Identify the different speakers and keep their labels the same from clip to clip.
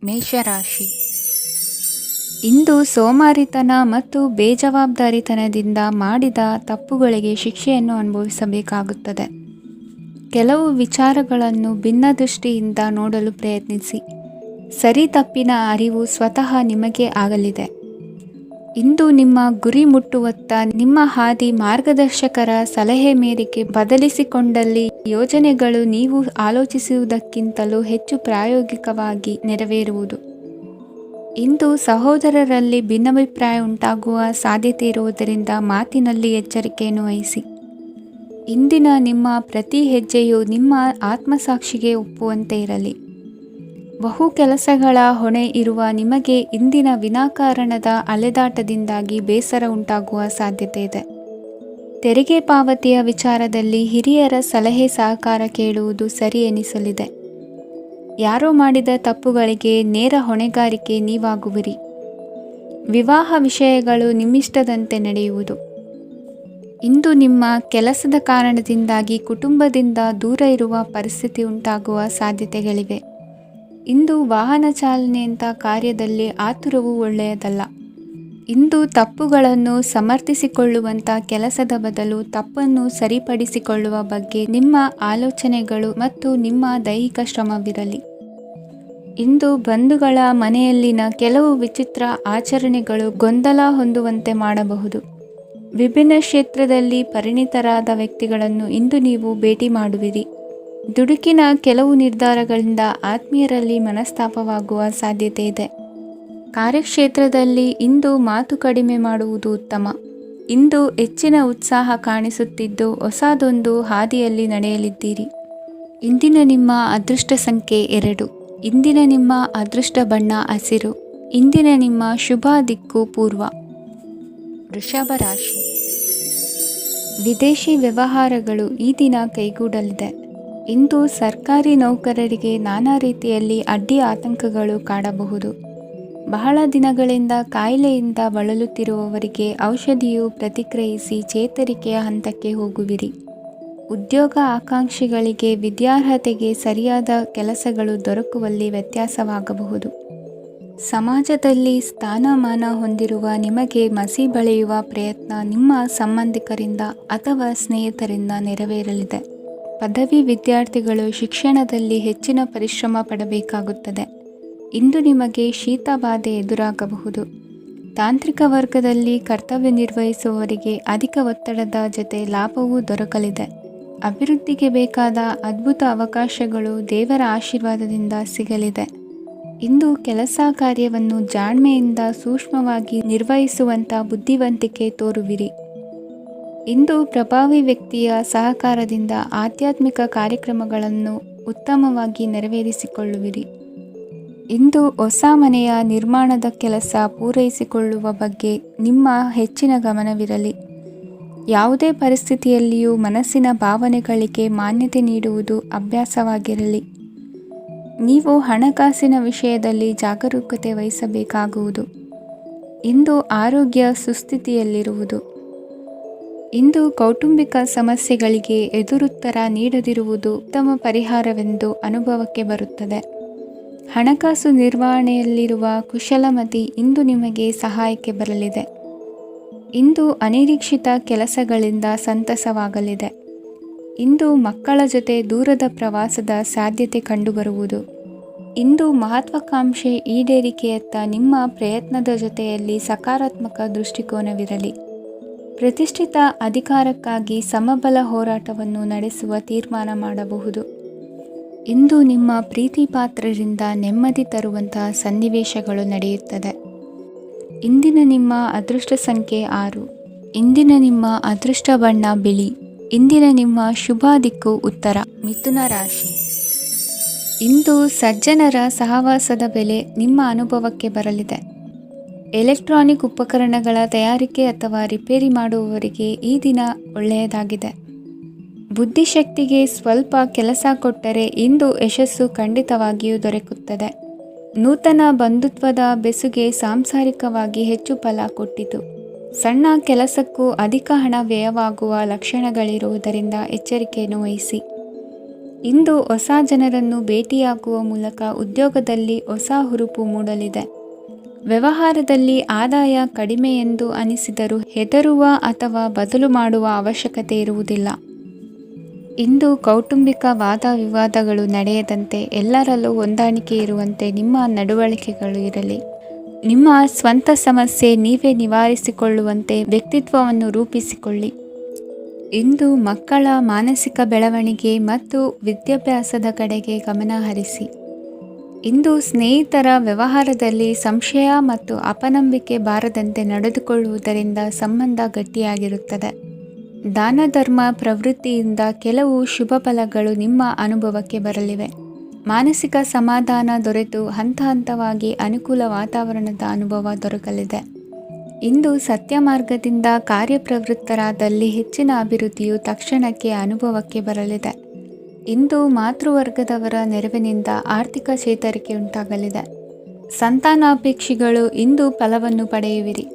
Speaker 1: ಮೇಷರಾಶಿ. ಇಂದು ಸೋಮಾರಿತನ ಮತ್ತು ಬೇಜವಾಬ್ದಾರಿತನದಿಂದ ಮಾಡಿದ ತಪ್ಪುಗಳಿಗೆ ಶಿಕ್ಷೆಯನ್ನು ಅನುಭವಿಸಬೇಕಾಗುತ್ತದೆ. ಕೆಲವು ವಿಚಾರಗಳನ್ನು ಭಿನ್ನ ದೃಷ್ಟಿಯಿಂದ ನೋಡಲು ಪ್ರಯತ್ನಿಸಿ. ಸರಿ ತಪ್ಪಿನ ಅರಿವು ಸ್ವತಃ ನಿಮಗೆ ಆಗಲಿದೆ. ಇಂದು ನಿಮ್ಮ ಗುರಿ ಮುಟ್ಟುವತ್ತ ನಿಮ್ಮ ಹಾದಿ ಮಾರ್ಗದರ್ಶಕರ ಸಲಹೆ ಮೇರೆಗೆ ಬದಲಿಸಿಕೊಂಡಲ್ಲಿ ಯೋಜನೆಗಳು ನೀವು ಆಲೋಚಿಸುವುದಕ್ಕಿಂತಲೂ ಹೆಚ್ಚು ಪ್ರಾಯೋಗಿಕವಾಗಿ ನೆರವೇರುವುದು. ಇಂದು ಸಹೋದರರಲ್ಲಿ ಭಿನ್ನಾಭಿಪ್ರಾಯ ಉಂಟಾಗುವ ಸಾಧ್ಯತೆ ಇರುವುದರಿಂದ ಮಾತಿನಲ್ಲಿ ಎಚ್ಚರಿಕೆಯನ್ನು ವಹಿಸಿ. ಇಂದಿನ ನಿಮ್ಮ ಪ್ರತಿ ಹೆಜ್ಜೆಯು ನಿಮ್ಮ ಆತ್ಮಸಾಕ್ಷಿಗೆ ಒಪ್ಪುವಂತೆ ಇರಲಿ. ಬಹು ಕೆಲಸಗಳ ಹೊಣೆ ಇರುವ ನಿಮಗೆ ಇಂದಿನ ವಿನಾಕಾರಣದ ಅಲೆದಾಟದಿಂದಾಗಿ ಬೇಸರ ಉಂಟಾಗುವ ಸಾಧ್ಯತೆ ಇದೆ. ತೆರಿಗೆ ಪಾವತಿಯ ವಿಚಾರದಲ್ಲಿ ಹಿರಿಯರ ಸಲಹೆ ಸಹಕಾರ ಕೇಳುವುದು ಸರಿ ಎನಿಸಲಿದೆ. ಯಾರೋ ಮಾಡಿದ ತಪ್ಪುಗಳಿಗೆ ನೇರ ಹೊಣೆಗಾರಿಕೆ ನೀವಾಗುವಿರಿ. ವಿವಾಹ ವಿಷಯಗಳು ನಿಮ್ಮಿಷ್ಟದಂತೆ ನಡೆಯುವುದು. ಇಂದು ನಿಮ್ಮ ಕೆಲಸದ ಕಾರಣದಿಂದಾಗಿ ಕುಟುಂಬದಿಂದ ದೂರ ಇರುವ ಪರಿಸ್ಥಿತಿ ಉಂಟಾಗುವ ಸಾಧ್ಯತೆಗಳಿವೆ. ಇಂದು ವಾಹನ ಚಾಲನೆಯಂಥ ಕಾರ್ಯದಲ್ಲಿ ಆತುರವು ಒಳ್ಳೆಯದಲ್ಲ. ಇಂದು ತಪ್ಪುಗಳನ್ನು ಸಮರ್ಥಿಸಿಕೊಳ್ಳುವಂಥ ಕೆಲಸದ ಬದಲು ತಪ್ಪನ್ನು ಸರಿಪಡಿಸಿಕೊಳ್ಳುವ ಬಗ್ಗೆ ನಿಮ್ಮ ಆಲೋಚನೆಗಳು ಮತ್ತು ನಿಮ್ಮ ದೈಹಿಕ ಶ್ರಮವಿರಲಿ. ಇಂದು ಬಂಧುಗಳ ಮನೆಯಲ್ಲಿನ ಕೆಲವು ವಿಚಿತ್ರ ಆಚರಣೆಗಳು ಗೊಂದಲ ಹೊಂದುವಂತೆ ಮಾಡಬಹುದು. ವಿಭಿನ್ನ ಕ್ಷೇತ್ರದಲ್ಲಿ ಪರಿಣಿತರಾದ ವ್ಯಕ್ತಿಗಳನ್ನು ಇಂದು ನೀವು ಭೇಟಿ ಮಾಡುವಿರಿ. ದುಡುಕಿನ ಕೆಲವು ನಿರ್ಧಾರಗಳಿಂದ ಆತ್ಮೀಯರಲ್ಲಿ ಮನಸ್ತಾಪವಾಗುವ ಸಾಧ್ಯತೆ ಇದೆ. ಕಾರ್ಯಕ್ಷೇತ್ರದಲ್ಲಿ ಇಂದು ಮಾತು ಕಡಿಮೆ ಮಾಡುವುದು ಉತ್ತಮ. ಇಂದು ಹೆಚ್ಚಿನ ಉತ್ಸಾಹ ಕಾಣಿಸುತ್ತಿದ್ದು ಹೊಸದೊಂದು ಹಾದಿಯಲ್ಲಿ ನಡೆಯಲಿದ್ದೀರಿ. ಇಂದಿನ ನಿಮ್ಮ ಅದೃಷ್ಟ ಸಂಖ್ಯೆ 2. ಇಂದಿನ ನಿಮ್ಮ ಅದೃಷ್ಟ ಬಣ್ಣ ಹಸಿರು. ಇಂದಿನ ನಿಮ್ಮ ಶುಭ ದಿಕ್ಕು ಪೂರ್ವ. ವೃಷಭ ರಾಶಿ. ವಿದೇಶಿ ವ್ಯವಹಾರಗಳು ಈ ದಿನ ಕೈಗೂಡಲಿದೆ. ಇಂದು ಸರ್ಕಾರಿ ನೌಕರರಿಗೆ ನಾನಾ ರೀತಿಯಲ್ಲಿ ಅಡ್ಡಿ ಆತಂಕಗಳು ಕಾಡಬಹುದು. ಬಹಳ ದಿನಗಳಿಂದ ಕಾಯಿಲೆಯಿಂದ ಬಳಲುತ್ತಿರುವವರಿಗೆ ಔಷಧಿಯು ಪ್ರತಿಕ್ರಿಯಿಸಿ ಚೇತರಿಕೆಯ ಹಂತಕ್ಕೆ ಹೋಗುವಿರಿ. ಉದ್ಯೋಗ ಆಕಾಂಕ್ಷಿಗಳಿಗೆ ವಿದ್ಯಾರ್ಹತೆಗೆ ಸರಿಯಾದ ಕೆಲಸಗಳು ದೊರಕುವಲ್ಲಿ ವ್ಯತ್ಯಾಸವಾಗಬಹುದು. ಸಮಾಜದಲ್ಲಿ ಸ್ಥಾನಮಾನ ಹೊಂದಿರುವ ನಿಮಗೆ ಮಸಿ ಬಳಿಯುವ ಪ್ರಯತ್ನ ನಿಮ್ಮ ಸಂಬಂಧಿಕರಿಂದ ಅಥವಾ ಸ್ನೇಹಿತರಿಂದ ನೆರವೇರಲಿದೆ. ಪದವಿ ವಿದ್ಯಾರ್ಥಿಗಳು ಶಿಕ್ಷಣದಲ್ಲಿ ಹೆಚ್ಚಿನ ಪರಿಶ್ರಮ ಪಡಬೇಕಾಗುತ್ತದೆ. ಇಂದು ನಿಮಗೆ ಶೀತ ಬಾಧೆ ಎದುರಾಗಬಹುದು. ತಾಂತ್ರಿಕ ವರ್ಗದಲ್ಲಿ ಕರ್ತವ್ಯ ನಿರ್ವಹಿಸುವವರಿಗೆ ಅಧಿಕ ಒತ್ತಡದ ಜೊತೆ ಲಾಭವೂ ದೊರಕಲಿದೆ. ಅಭಿವೃದ್ಧಿಗೆ ಬೇಕಾದ ಅದ್ಭುತ ಅವಕಾಶಗಳು ದೇವರ ಆಶೀರ್ವಾದದಿಂದ ಸಿಗಲಿದೆ. ಇಂದು ಕೆಲಸ ಕಾರ್ಯವನ್ನು ಜಾಣ್ಮೆಯಿಂದ ಸೂಕ್ಷ್ಮವಾಗಿ ನಿರ್ವಹಿಸುವಂಥ ಬುದ್ಧಿವಂತಿಕೆ ತೋರುವಿರಿ. ಇಂದು ಪ್ರಭಾವಿ ವ್ಯಕ್ತಿಯ ಸಹಕಾರದಿಂದ ಆಧ್ಯಾತ್ಮಿಕ ಕಾರ್ಯಕ್ರಮಗಳನ್ನು ಉತ್ತಮವಾಗಿ ನೆರವೇರಿಸಿಕೊಳ್ಳುವಿರಿ. ಇಂದು ಹೊಸ ಮನೆಯ ನಿರ್ಮಾಣದ ಕೆಲಸ ಪೂರೈಸಿಕೊಳ್ಳುವ ಬಗ್ಗೆ ನಿಮ್ಮ ಹೆಚ್ಚಿನ ಗಮನವಿರಲಿ. ಯಾವುದೇ ಪರಿಸ್ಥಿತಿಯಲ್ಲಿಯೂ ಮನಸ್ಸಿನ ಭಾವನೆಗಳಿಗೆ ಮಾನ್ಯತೆ ನೀಡುವುದು ಅಭ್ಯಾಸವಾಗಿರಲಿ. ನೀವು ಹಣಕಾಸಿನ ವಿಷಯದಲ್ಲಿ ಜಾಗರೂಕತೆ ವಹಿಸಬೇಕಾಗುವುದು. ಇಂದು ಆರೋಗ್ಯ ಸುಸ್ಥಿತಿಯಲ್ಲಿರುವುದು. ಇಂದು ಕೌಟುಂಬಿಕ ಸಮಸ್ಯೆಗಳಿಗೆ ಎದುರುತ್ತರ ನೀಡದಿರುವುದು ಉತ್ತಮ ಪರಿಹಾರವೆಂದು ಅನುಭವಕ್ಕೆ ಬರುತ್ತದೆ. ಹಣಕಾಸು ನಿರ್ವಹಣೆಯಲ್ಲಿರುವ ಕುಶಲಮತಿ ಇಂದು ನಿಮಗೆ ಸಹಾಯಕ್ಕೆ ಬರಲಿದೆ. ಇಂದು ಅನಿರೀಕ್ಷಿತ ಕೆಲಸಗಳಿಂದ ಸಂತಸವಾಗಲಿದೆ. ಇಂದು ಮಕ್ಕಳ ಜೊತೆ ದೂರದ ಪ್ರವಾಸದ ಸಾಧ್ಯತೆ ಕಂಡುಬರುವುದು. ಇಂದು ಮಹತ್ವಾಕಾಂಕ್ಷೆ ಈಡೇರಿಕೆಯತ್ತ ನಿಮ್ಮ ಪ್ರಯತ್ನದ ಜೊತೆಯಲ್ಲಿ ಸಕಾರಾತ್ಮಕ ದೃಷ್ಟಿಕೋನವಿರಲಿ. ಪ್ರತಿಷ್ಠಿತ ಅಧಿಕಾರಕ್ಕಾಗಿ ಸಮಬಲ ಹೋರಾಟವನ್ನು ನಡೆಸುವ ತೀರ್ಮಾನ ಮಾಡಬಹುದು. ಇಂದು ನಿಮ್ಮ ಪ್ರೀತಿ ಪಾತ್ರರಿಂದ ನೆಮ್ಮದಿ ತರುವಂತಹ ಸನ್ನಿವೇಶಗಳು ನಡೆಯುತ್ತದೆ. ಇಂದಿನ ನಿಮ್ಮ ಅದೃಷ್ಟ ಸಂಖ್ಯೆ 6. ಇಂದಿನ ನಿಮ್ಮ ಅದೃಷ್ಟ ಬಣ್ಣ ಬಿಳಿ. ಇಂದಿನ ನಿಮ್ಮ ಶುಭ ದಿಕ್ಕು ಉತ್ತರ. ಮಿಥುನ ರಾಶಿ. ಇಂದು ಸಜ್ಜನರ ಸಹವಾಸದ ಬೆಲೆ ನಿಮ್ಮ ಅನುಭವಕ್ಕೆ ಬರಲಿದೆ. ಎಲೆಕ್ಟ್ರಾನಿಕ್ ಉಪಕರಣಗಳ ತಯಾರಿಕೆ ಅಥವಾ ರಿಪೇರಿ ಮಾಡುವವರಿಗೆ ಈ ದಿನ ಒಳ್ಳೆಯದಾಗಿದೆ. ಬುದ್ಧಿಶಕ್ತಿಗೆ ಸ್ವಲ್ಪ ಕೆಲಸ ಕೊಟ್ಟರೆ ಇಂದು ಯಶಸ್ಸು ಖಂಡಿತವಾಗಿಯೂ ದೊರಕುತ್ತದೆ. ನೂತನ ಬಂಧುತ್ವದ ಬೆಸುಗೆ ಸಾಂಸಾರಿಕವಾಗಿ ಹೆಚ್ಚು ಫಲ ಕೊಟ್ಟಿತು. ಸಣ್ಣ ಕೆಲಸಕ್ಕೂ ಅಧಿಕ ಹಣ ವ್ಯಯವಾಗುವ ಲಕ್ಷಣಗಳಿರುವುದರಿಂದ ಎಚ್ಚರಿಕೆಯನ್ನು ವಹಿಸಿ. ಇಂದು ಹೊಸ ಜನರನ್ನು ಭೇಟಿಯಾಗುವ ಮೂಲಕ ಉದ್ಯೋಗದಲ್ಲಿ ಹೊಸ ಹುರುಪು ಮೂಡಲಿದೆ. ವ್ಯವಹಾರದಲ್ಲಿ ಆದಾಯ ಕಡಿಮೆ ಎಂದು ಅನಿಸಿದರೂ ಹೆದರುವ ಅಥವಾ ಬದಲು ಮಾಡುವ ಅವಶ್ಯಕತೆ ಇರುವುದಿಲ್ಲ. ಇಂದು ಕೌಟುಂಬಿಕ ವಾದ ವಿವಾದಗಳು ನಡೆಯದಂತೆ ಎಲ್ಲರಲ್ಲೂ ಹೊಂದಾಣಿಕೆ ಇರುವಂತೆ ನಿಮ್ಮ ನಡವಳಿಕೆಗಳು ಇರಲಿ. ನಿಮ್ಮ ಸ್ವಂತ ಸಮಸ್ಯೆ ನೀವೇ ನಿವಾರಿಸಿಕೊಳ್ಳುವಂತೆ ವ್ಯಕ್ತಿತ್ವವನ್ನು ರೂಪಿಸಿಕೊಳ್ಳಿ. ಇಂದು ಮಕ್ಕಳ ಮಾನಸಿಕ ಬೆಳವಣಿಗೆ ಮತ್ತು ವಿದ್ಯಾಭ್ಯಾಸದ ಕಡೆಗೆ ಗಮನ ಹರಿಸಿ. ಇಂದು ಸ್ನೇಹಿತರ ವ್ಯವಹಾರದಲ್ಲಿ ಸಂಶಯ ಮತ್ತು ಅಪನಂಬಿಕೆ ಬಾರದಂತೆ ನಡೆದುಕೊಳ್ಳುವುದರಿಂದ ಸಂಬಂಧ ಗಟ್ಟಿಯಾಗಿರುತ್ತದೆ. ದಾನ ಧರ್ಮ ಪ್ರವೃತ್ತಿಯಿಂದ ಕೆಲವು ಶುಭ ಫಲಗಳು ನಿಮ್ಮ ಅನುಭವಕ್ಕೆ ಬರಲಿವೆ. ಮಾನಸಿಕ ಸಮಾಧಾನ ದೊರೆತು ಹಂತ ಹಂತವಾಗಿ ಅನುಕೂಲ ವಾತಾವರಣದ ಅನುಭವ ದೊರಕಲಿದೆ. ಇಂದು ಸತ್ಯ ಮಾರ್ಗದಿಂದ ಕಾರ್ಯಪ್ರವೃತ್ತರಾದಲ್ಲಿ ಹೆಚ್ಚಿನ ಅಭಿವೃದ್ಧಿಯು ತಕ್ಷಣಕ್ಕೆ ಅನುಭವಕ್ಕೆ ಬರಲಿದೆ. ಇಂದು ಮಾತೃವರ್ಗದವರ ನೆರವಿನಿಂದ ಆರ್ಥಿಕ ಚೇತರಿಕೆ ಉಂಟಾಗಲಿದೆ. ಸಂತಾನಾಪೇಕ್ಷಿಗಳು ಇಂದು ಫಲವನ್ನು ಪಡೆಯುವಿರಿ.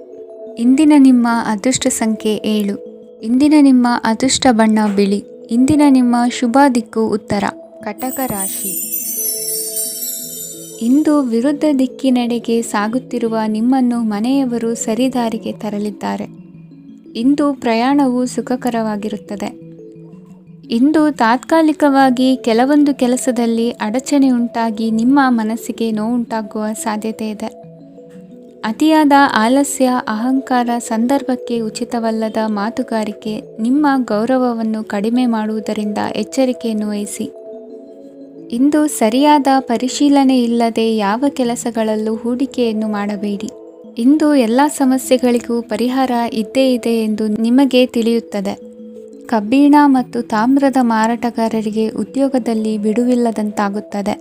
Speaker 1: ಇಂದಿನ ನಿಮ್ಮ ಅದೃಷ್ಟ ಸಂಖ್ಯೆ 7. ಇಂದಿನ ನಿಮ್ಮ ಅದೃಷ್ಟ ಬಣ್ಣ ಬಿಳಿ. ಇಂದಿನ ನಿಮ್ಮ ಶುಭ ದಿಕ್ಕು ಉತ್ತರ. ಕಟಕ ರಾಶಿ. ಇಂದು ವಿರುದ್ಧ ದಿಕ್ಕಿನೆಡೆಗೆ ಸಾಗುತ್ತಿರುವ ನಿಮ್ಮನ್ನು ಮನೆಯವರು ಸರಿದಾರಿಗೆ ತರಲಿದ್ದಾರೆ. ಇಂದು ಪ್ರಯಾಣವು ಸುಖಕರವಾಗಿರುತ್ತದೆ. ಇಂದು ತಾತ್ಕಾಲಿಕವಾಗಿ ಕೆಲವೊಂದು ಕೆಲಸದಲ್ಲಿ ಅಡಚಣೆ ಉಂಟಾಗಿ ನಿಮ್ಮ ಮನಸ್ಸಿಗೆ ನೋವುಂಟಾಗುವ ಸಾಧ್ಯತೆ ಇದೆ. ಅತಿಯಾದ ಆಲಸ್ಯ, ಅಹಂಕಾರ, ಸಂದರ್ಭಕ್ಕೆ ಉಚಿತವಲ್ಲದ ಮಾತುಗಾರಿಕೆ ನಿಮ್ಮ ಗೌರವವನ್ನು ಕಡಿಮೆ ಮಾಡುವುದರಿಂದ ಎಚ್ಚರಿಕೆಯನ್ನು ವಹಿಸಿ. ಇಂದು ಸರಿಯಾದ ಪರಿಶೀಲನೆ ಇಲ್ಲದೆ ಯಾವ ಕೆಲಸಗಳಲ್ಲೂ ಹೂಡಿಕೆಯನ್ನು ಮಾಡಬೇಡಿ. ಇಂದು ಎಲ್ಲ ಸಮಸ್ಯೆಗಳಿಗೂ ಪರಿಹಾರ ಇದ್ದೇ ಇದೆ ಎಂದು ನಿಮಗೆ ತಿಳಿಯುತ್ತದೆ. ಕಬ್ಬಿಣ ಮತ್ತು ತಾಮ್ರದ ಮಾರಾಟಗಾರರಿಗೆ ಉದ್ಯೋಗದಲ್ಲಿ ಬಿಡುವಿಲ್ಲದಂತಾಗುತ್ತದೆ.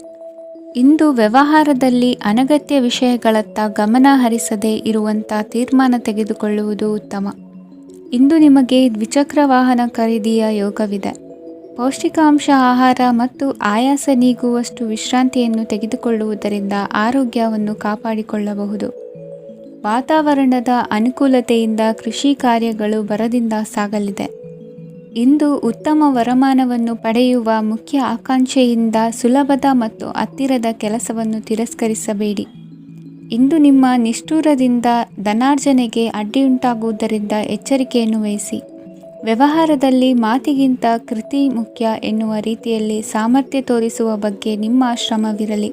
Speaker 1: ಇಂದು ವ್ಯವಹಾರದಲ್ಲಿ ಅನಗತ್ಯ ವಿಷಯಗಳತ್ತ ಗಮನ ಹರಿಸದೇ ಇರುವಂಥ ತೀರ್ಮಾನ ತೆಗೆದುಕೊಳ್ಳುವುದು ಉತ್ತಮ. ಇಂದು ನಿಮಗೆ ದ್ವಿಚಕ್ರ ವಾಹನ ಖರೀದಿಯ ಯೋಗವಿದೆ. ಪೌಷ್ಟಿಕಾಂಶ ಆಹಾರ ಮತ್ತು ಆಯಾಸ ನೀಗುವಷ್ಟು ವಿಶ್ರಾಂತಿಯನ್ನು ತೆಗೆದುಕೊಳ್ಳುವುದರಿಂದ ಆರೋಗ್ಯವನ್ನು ಕಾಪಾಡಿಕೊಳ್ಳಬಹುದು. ವಾತಾವರಣದ ಅನುಕೂಲತೆಯಿಂದ ಕೃಷಿ ಕಾರ್ಯಗಳು ಭರದಿಂದ ಸಾಗಲಿದೆ. ಇಂದು ಉತ್ತಮ ವರಮಾನವನ್ನು ಪಡೆಯುವ ಮುಖ್ಯ ಆಕಾಂಕ್ಷೆಯಿಂದ ಸುಲಭದ ಮತ್ತು ಹತ್ತಿರದ ಕೆಲಸವನ್ನು ತಿರಸ್ಕರಿಸಬೇಡಿ. ಇಂದು ನಿಮ್ಮ ನಿಷ್ಠುರದಿಂದ ಧನಾರ್ಜನೆಗೆ ಅಡ್ಡಿಯುಂಟಾಗುವುದರಿಂದ ಎಚ್ಚರಿಕೆಯನ್ನು ವಹಿಸಿ. ವ್ಯವಹಾರದಲ್ಲಿ ಮಾತಿಗಿಂತ ಕೃತಿ ಮುಖ್ಯ ಎನ್ನುವ ರೀತಿಯಲ್ಲಿ ಸಾಮರ್ಥ್ಯ ತೋರಿಸುವ ಬಗ್ಗೆ ನಿಮ್ಮ ಶ್ರಮವಿರಲಿ.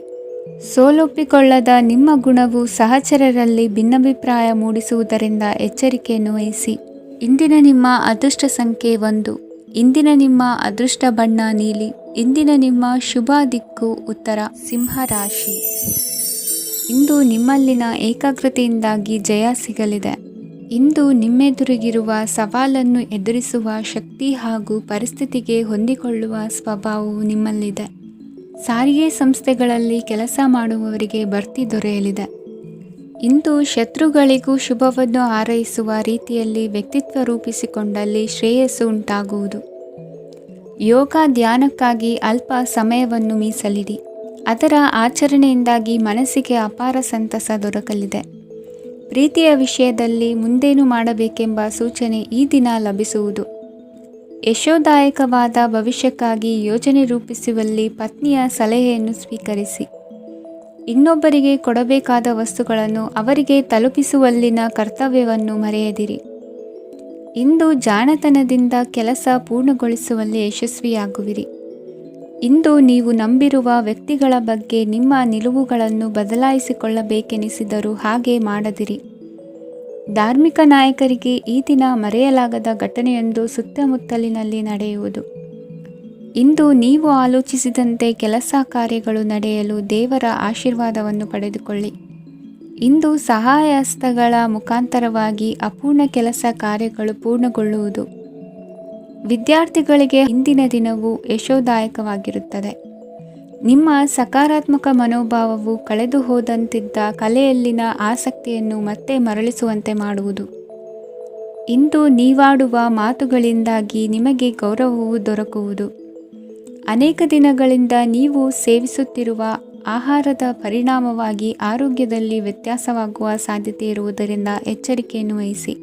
Speaker 1: ಸೋಲೊಪ್ಪಿಕೊಳ್ಳದ ನಿಮ್ಮ ಗುಣವು ಸಹಚರರಲ್ಲಿ ಭಿನ್ನಾಭಿಪ್ರಾಯ ಮೂಡಿಸುವುದರಿಂದ ಎಚ್ಚರಿಕೆಯನ್ನು ವಹಿಸಿ. ಇಂದಿನ ನಿಮ್ಮ ಅದೃಷ್ಟ ಸಂಖ್ಯೆ 1. ಇಂದಿನ ನಿಮ್ಮ ಅದೃಷ್ಟ ಬಣ್ಣ ನೀಲಿ. ಇಂದಿನ ನಿಮ್ಮ ಶುಭ ದಿಕ್ಕು ಉತ್ತರ. ಸಿಂಹ ರಾಶಿ. ಇಂದು ನಿಮ್ಮಲ್ಲಿನ ಏಕಾಗ್ರತೆಯಿಂದಾಗಿ ಜಯ ಸಿಗಲಿದೆ. ಇಂದು ನಿಮ್ಮೆದುರಿಗಿರುವ ಸವಾಲನ್ನು ಎದುರಿಸುವ ಶಕ್ತಿ ಹಾಗೂ ಪರಿಸ್ಥಿತಿಗೆ ಹೊಂದಿಕೊಳ್ಳುವ ಸ್ವಭಾವವು ನಿಮ್ಮಲ್ಲಿದೆ. ಸಾರಿಗೆ ಸಂಸ್ಥೆಗಳಲ್ಲಿ ಕೆಲಸ ಮಾಡುವವರಿಗೆ ಬಡ್ತಿ ದೊರೆಯಲಿದೆ. ಇಂದು ಶತ್ರುಗಳಿಗೂ ಶುಭವನ್ನು ಹಾರೈಸುವ ರೀತಿಯಲ್ಲಿ ವ್ಯಕ್ತಿತ್ವ ರೂಪಿಸಿಕೊಂಡಲ್ಲಿ ಶ್ರೇಯಸ್ಸು ಉಂಟಾಗುವುದು. ಯೋಗ ಧ್ಯಾನಕ್ಕಾಗಿ ಅಲ್ಪ ಸಮಯವನ್ನು ಮೀಸಲಿಡಿ. ಅದರ ಆಚರಣೆಯಿಂದಾಗಿ ಮನಸ್ಸಿಗೆ ಅಪಾರ ಸಂತಸ ದೊರಕಲಿದೆ. ಪ್ರೀತಿಯ ವಿಷಯದಲ್ಲಿ ಮುಂದೇನು ಮಾಡಬೇಕೆಂಬ ಸೂಚನೆ ಈ ದಿನ ಲಭಿಸುವುದು. ಯಶೋದಾಯಕವಾದ ಭವಿಷ್ಯಕ್ಕಾಗಿ ಯೋಜನೆ ರೂಪಿಸುವಲ್ಲಿ ಪತ್ನಿಯ ಸಲಹೆಯನ್ನು ಸ್ವೀಕರಿಸಿ. ಇನ್ನೊಬ್ಬರಿಗೆ ಕೊಡಬೇಕಾದ ವಸ್ತುಗಳನ್ನು ಅವರಿಗೆ ತಲುಪಿಸುವಲ್ಲಿನ ಕರ್ತವ್ಯವನ್ನು ಮರೆಯದಿರಿ. ಇಂದು ಜಾಣತನದಿಂದ ಕೆಲಸ ಪೂರ್ಣಗೊಳಿಸುವಲ್ಲಿ ಯಶಸ್ವಿಯಾಗುವಿರಿ. ಇಂದು ನೀವು ನಂಬಿರುವ ವ್ಯಕ್ತಿಗಳ ಬಗ್ಗೆ ನಿಮ್ಮ ನಿಲುವುಗಳನ್ನು ಬದಲಾಯಿಸಿಕೊಳ್ಳಬೇಕೆನಿಸಿದರೂ ಹಾಗೆ ಮಾಡದಿರಿ. ಧಾರ್ಮಿಕ ನಾಯಕರಿಗೆ ಈ ದಿನ ಮರೆಯಲಾಗದ ಘಟನೆಯೊಂದು ಸುತ್ತಮುತ್ತಲಿನಲ್ಲಿ ನಡೆಯುವುದು. ಇಂದು ನೀವು ಆಲೋಚಿಸಿದಂತೆ ಕೆಲಸ ಕಾರ್ಯಗಳು ನಡೆಯಲು ದೇವರ ಆಶೀರ್ವಾದವನ್ನು ಪಡೆದುಕೊಳ್ಳಿ. ಇಂದು ಸಹಾಯ ಹಸ್ತಗಳ ಮುಖಾಂತರವಾಗಿ ಅಪೂರ್ಣ ಕೆಲಸ ಕಾರ್ಯಗಳು ಪೂರ್ಣಗೊಳ್ಳುವುದು. ವಿದ್ಯಾರ್ಥಿಗಳಿಗೆ ಇಂದಿನ ದಿನವು ಯಶೋದಾಯಕವಾಗಿರುತ್ತದೆ. ನಿಮ್ಮ ಸಕಾರಾತ್ಮಕ ಮನೋಭಾವವು ಕಳೆದು ಹೋದಂತಿದ್ದ ಕಲೆಯಲ್ಲಿನ ಆಸಕ್ತಿಯನ್ನು ಮತ್ತೆ ಮರಳಿಸುವಂತೆ ಮಾಡುವುದು. ಇಂದು ನೀವಾಡುವ ಮಾತುಗಳಿಂದಾಗಿ ನಿಮಗೆ ಗೌರವವು ದೊರಕುವುದು. ಅನೇಕ ದಿನಗಳಿಂದ ನೀವು ಸೇವಿಸುತ್ತಿರುವ ಆಹಾರದ ಪರಿಣಾಮವಾಗಿ ಆರೋಗ್ಯದಲ್ಲಿ ವ್ಯತ್ಯಾಸವಾಗುವ ಸಾಧ್ಯತೆ ಇರುವುದರಿಂದ ಎಚ್ಚರಿಕೆಯನ್ನು ವಹಿಸಿ.